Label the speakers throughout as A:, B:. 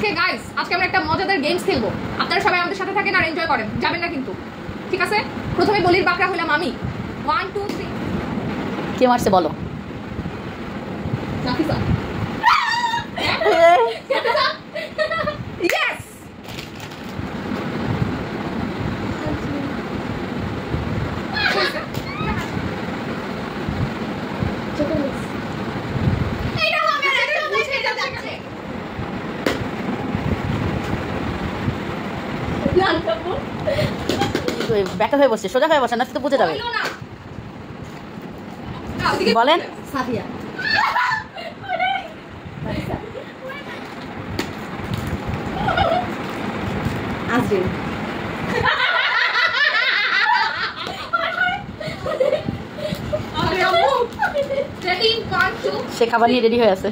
A: Okay guys, আজকে আমরা একটা মজাদার গেমস খেলবো। আপনারা সবাই আমাদের সাথে থাকেন আর এনজয় করেন, যাবেন না কিন্তু, ঠিক আছে? প্রথমে বলির বাকরা হলাম আমি। 1 2 3।
B: কে মারছে বলো?
A: নাফিসা। ইয়েস।
B: ব্যাকা হয়ে বসছে, সোজা হয়ে বসে না তো বুঝে যাবে। বলেন
A: সাদিয়া। আজরিন।
B: সে খাবার নিয়ে রেডি হয়ে আছে।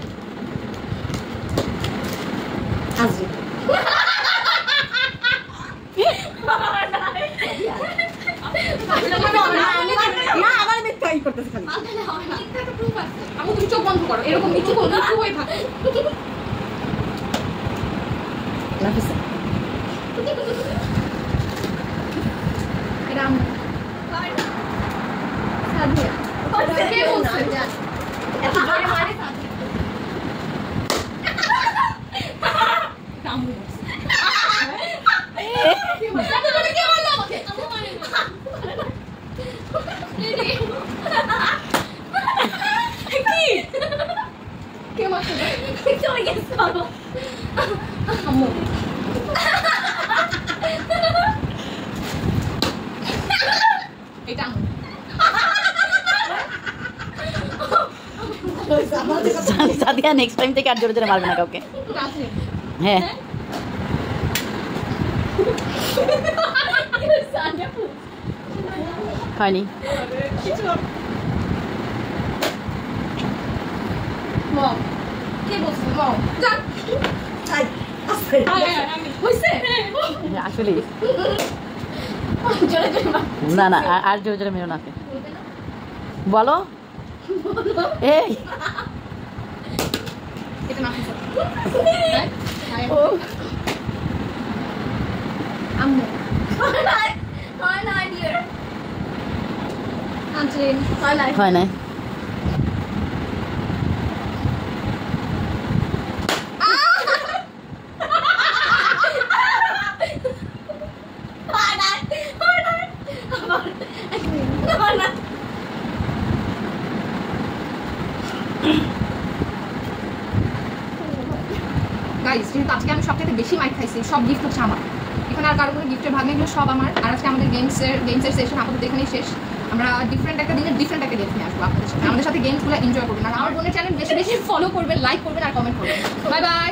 A: আজরিন। তুমি চোখ বন্ধ করো, এরকম নিচু হয়ে থাকো।
B: সাদিয়া নেক্সট টাইম থেকে আর জোরে জোরে মারবে না কাউকে। হ্যাঁ হয়নি। আসলে না না, আর জোরে জোরে মেরো না। বলো এই হয় না।
A: গাইস, যেহেতু আজকে আমি সবথেকে বেশি মাইক খাইছি, সব গিফট হচ্ছে আমার। এখানে আর কারো কোনো গিফটের ভাগ নেই, সব আমার। আর আজকে আমাদের গেমসের সেশন আপাতত এখানেই শেষ। আমরা ডিফারেন্ট একটা দিনে ডিফারেন্ট একটা গেমস নিয়ে আসবো আপনাদের সাথে। আমাদের সাথে গেমসগুলো এনজয় করবেন আর আমার বোনের চ্যানেল বেশি বেশি ফলো করবেন, লাইক করবেন আর কমেন্ট করবেন। Bye bye.